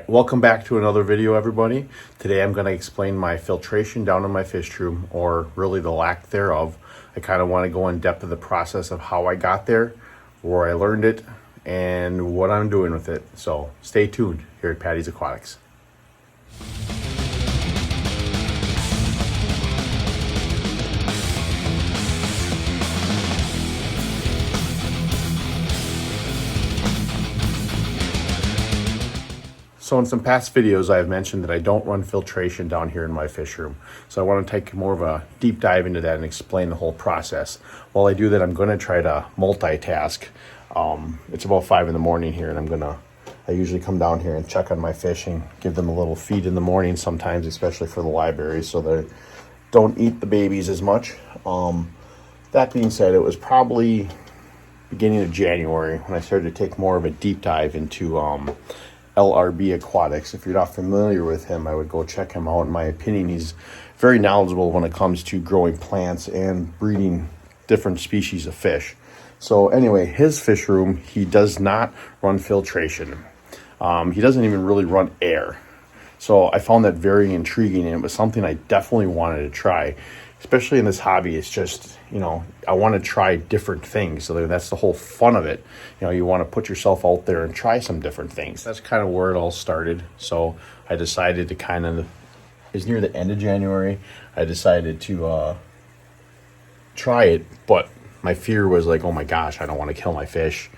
right, welcome back to another video, everybody. Today I'm going to explain my filtration down in my fish room, or really the lack thereof. I kind of want to go in depth of the process of how I got there, where I learned it, and what I'm doing with it. So stay tuned here at Patty's Aquatics. So in some past videos, I have mentioned that I don't run filtration down here in my fish room. So I want to take more of a deep dive into that and explain the whole process. While I do that, I'm going to try to multitask. It's about 5 in the morning here, and I usually come down here and check on my fish and give them a little feed in the morning sometimes, especially for the libraries, so they don't eat the babies as much. That being said, it was probably beginning of January when I started to take more of a deep dive into LRB Aquatics. If you're not familiar with him, I would go check him out. In my opinion, he's very knowledgeable when it comes to growing plants and breeding different species of fish. So anyway, his fish room, he does not run filtration. He doesn't even really run air. So I found that very intriguing, and it was something I definitely wanted to try. Especially in this hobby, it's just, I want to try different things. So that's the whole fun of it. You want to put yourself out there and try some different things. That's kind of where it all started. So I decided to it's near the end of January, I decided to try it. But my fear was like, oh my gosh, I don't want to kill my fish.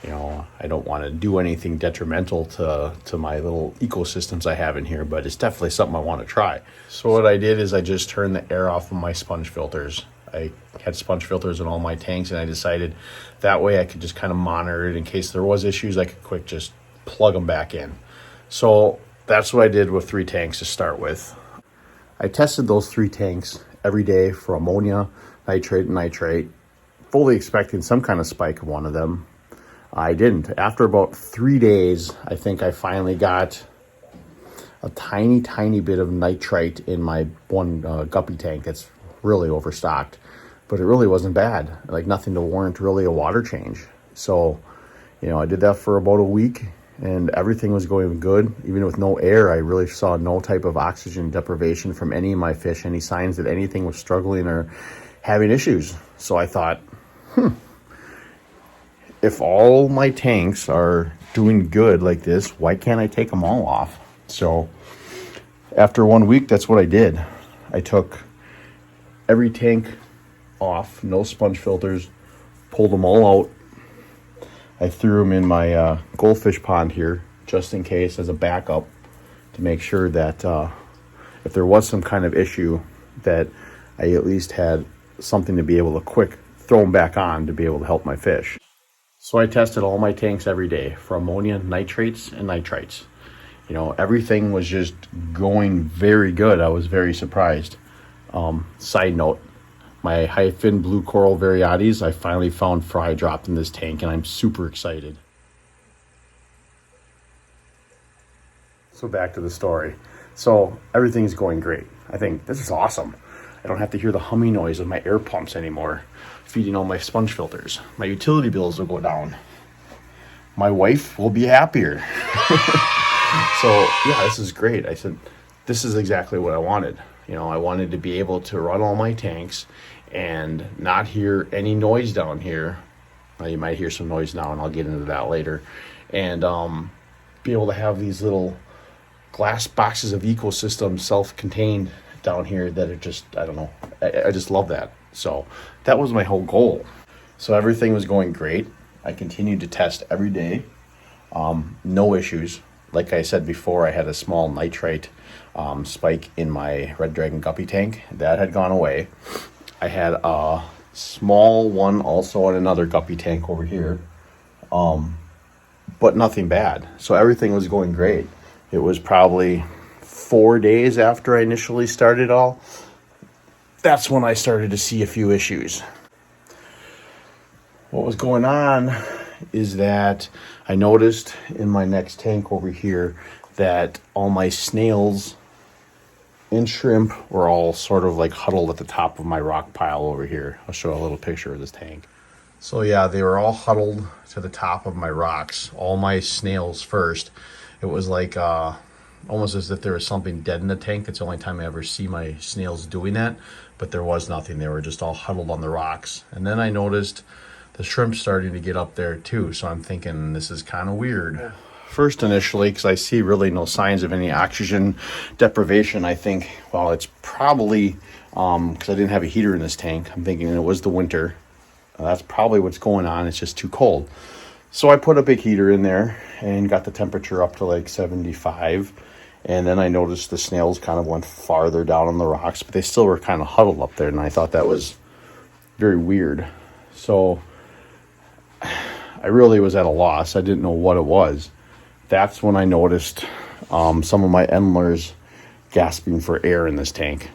I don't want to do anything detrimental to my little ecosystems I have in here, but it's definitely something I want to try. So what I did is I just turned the air off of my sponge filters. I had sponge filters in all my tanks, and I decided that way I could just kind of monitor it in case there was issues. I could quick just plug them back in. So that's what I did with 3 tanks to start with. I tested those 3 tanks every day for ammonia, nitrate, and nitrate, fully expecting some kind of spike in one of them. I didn't. After about 3 days, I think I finally got a tiny bit of nitrite in my one guppy tank that's really overstocked. But it really wasn't bad. Like nothing to warrant really a water change. So, I did that for about a week, and everything was going good. Even with no air, I really saw no type of oxygen deprivation from any of my fish, any signs that anything was struggling or having issues. So I thought, if all my tanks are doing good like this, why can't I take them all off? So after 1 week, that's what I did. I took every tank off, no sponge filters, pulled them all out. I threw them in my goldfish pond here, just in case, as a backup, to make sure that if there was some kind of issue, that I at least had something to be able to quick throw them back on to be able to help my fish. So I tested all my tanks every day for ammonia, nitrates, and nitrites. Everything was just going very good. I was very surprised. Side note, my high-fin blue coral varieties, I finally found fry dropped in this tank, and I'm super excited. So back to the story. So everything's going great. I think this is awesome. I don't have to hear the humming noise of my air pumps anymore, feeding all my sponge filters. My utility bills will go down. My wife will be happier. So yeah, this is great. I said, this is exactly what I wanted. I wanted to be able to run all my tanks and not hear any noise down here. Well, you might hear some noise now, and I'll get into that later. And be able to have these little glass boxes of ecosystems self-contained down here that are just, I don't know, I just love that. So that was my whole goal. So everything was going great. I continued to test every day. No issues. Like I said before, I had a small nitrite spike in my Red Dragon guppy tank. That had gone away. I had a small one also in another guppy tank over here, but nothing bad. So everything was going great. It was probably 4 days after I initially started all. That's when I started to see a few issues. What was going on is that I noticed in my next tank over here that all my snails and shrimp were all sort of like huddled at the top of my rock pile over here. I'll show a little picture of this tank. So yeah, they were all huddled to the top of my rocks, all my snails first. It was like almost as if there was something dead in the tank. It's the only time I ever see my snails doing that, but there was nothing. They were just all huddled on the rocks. And then I noticed the shrimp starting to get up there too. So I'm thinking this is kind of weird. First, initially, because I see really no signs of any oxygen deprivation, I think, well, it's probably because I didn't have a heater in this tank. I'm thinking it was the winter. That's probably what's going on. It's just too cold. So I put a big heater in there and got the temperature up to like 75. And then I noticed the snails kind of went farther down on the rocks, but they still were kind of huddled up there. And I thought that was very weird. So I really was at a loss. I didn't know what it was. That's when I noticed some of my endlers gasping for air in this tank.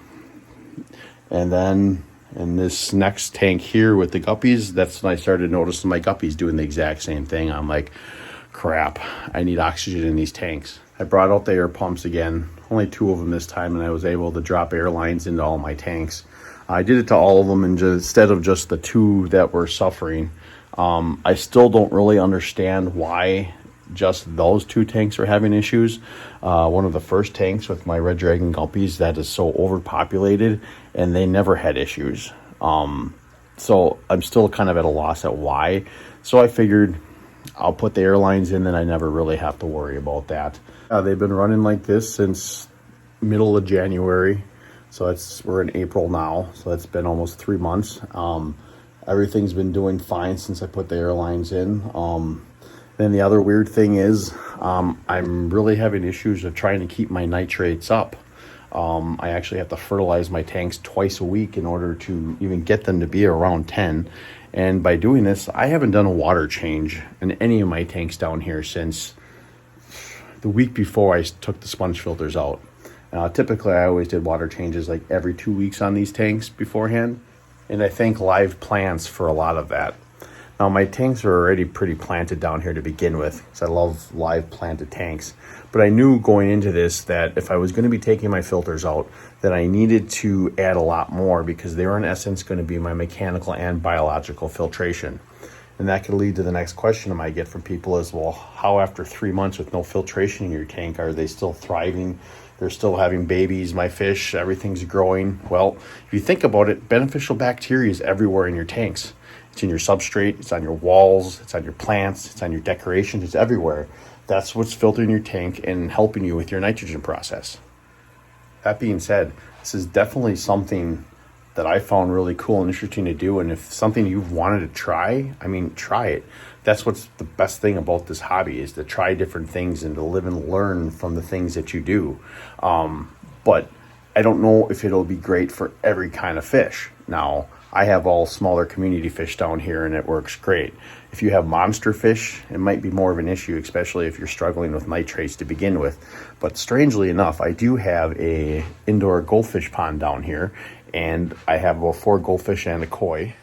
And then in this next tank here with the guppies, that's when I started noticing my guppies doing the exact same thing. I'm like, crap, I need oxygen in these tanks. I brought out the air pumps again, only 2 of them this time, and I was able to drop air lines into all my tanks. I did it to all of them instead of just the 2 that were suffering. I still don't really understand why just those 2 tanks are having issues. One of the first tanks with my red dragon guppies, that is so overpopulated, and they never had issues. So I'm still kind of at a loss at why. So I figured I'll put the airlines in, and I never really have to worry about that. They've been running like this since middle of January. So we're in April now. So that's been almost 3 months. Everything's been doing fine since I put the airlines in. Then the other weird thing is I'm really having issues of trying to keep my nitrates up. I actually have to fertilize my tanks twice a week in order to even get them to be around 10. And by doing this, I haven't done a water change in any of my tanks down here since the week before I took the sponge filters out. Typically, I always did water changes like every 2 weeks on these tanks beforehand. And I thank live plants for a lot of that. Now, my tanks are already pretty planted down here to begin with, because I love live planted tanks. But I knew going into this that if I was going to be taking my filters out, that I needed to add a lot more, because they were in essence going to be my mechanical and biological filtration. And that could lead to the next question I might get from people is, well, how after 3 months with no filtration in your tank, are they still thriving? They're still having babies, my fish, everything's growing. Well, if you think about it, beneficial bacteria is everywhere in your tanks. It's in your substrate, it's on your walls, it's on your plants, it's on your decorations, it's everywhere. That's what's filtering your tank and helping you with your nitrogen process. That being said, this is definitely something that I found really cool and interesting to do. And if something you've wanted to try, I mean, try it. That's what's the best thing about this hobby, is to try different things and to live and learn from the things that you do. But I don't know if it'll be great for every kind of fish. Now, I have all smaller community fish down here and it works great. If you have monster fish, it might be more of an issue, especially if you're struggling with nitrates to begin with. But strangely enough, I do have a indoor goldfish pond down here, and I have about 4 goldfish and a koi.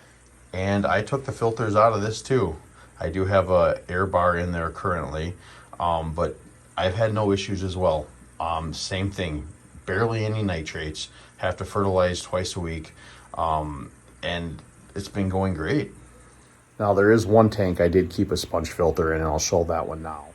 And I took the filters out of this too. I do have a air bar in there currently, but I've had no issues as well. Same thing, barely any nitrates, have to fertilize twice a week. And it's been going great. Now, there is one tank I did keep a sponge filter in, and I'll show that one now.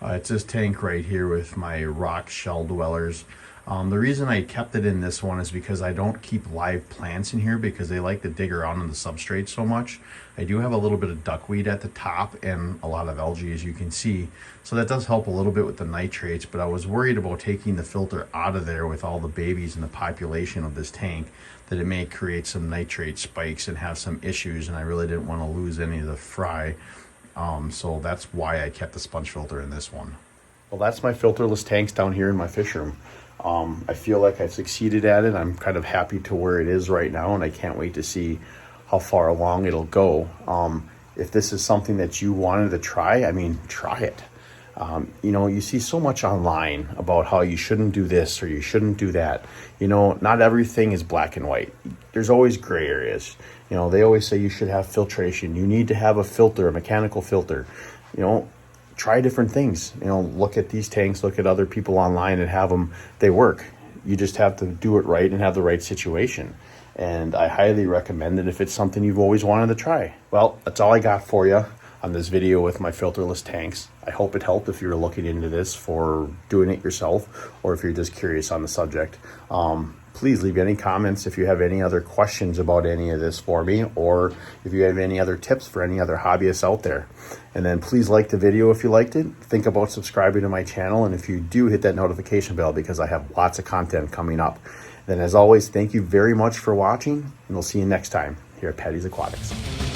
It's this tank right here with my rock shell dwellers. The reason I kept it in this one is because I don't keep live plants in here because they like to dig around in the substrate so much. I do have a little bit of duckweed at the top and a lot of algae, as you can see. So that does help a little bit with the nitrates, but I was worried about taking the filter out of there with all the babies and the population of this tank, that it may create some nitrate spikes and have some issues, and I really didn't want to lose any of the fry. So that's why I kept the sponge filter in this one. Well, that's my filterless tanks down here in my fish room. I feel like I've succeeded at it. I'm kind of happy to where it is right now, and I can't wait to see how far along it'll go. If this is something that you wanted to try, I mean, try it. You know, you see so much online about how you shouldn't do this or you shouldn't do that. You know, not everything is black and white. There's always gray areas. You know, they always say you should have filtration. You need to have a filter, a mechanical filter. You know, try different things. You know, look at these tanks, look at other people online and have them. They work. You just have to do it right and have the right situation. And I highly recommend it if it's something you've always wanted to try. Well, that's all I got for you. on this video with my filterless tanks. I hope it helped if you're looking into this for doing it yourself, or if you're just curious on the subject. Please leave any comments if you have any other questions about any of this for me, or if you have any other tips for any other hobbyists out there. And then please like the video if you liked it. Think about subscribing to my channel, and if you do, hit that notification bell, because I have lots of content coming up. Then as always, thank you very much for watching, and we'll see you next time here at Patty's Aquatics.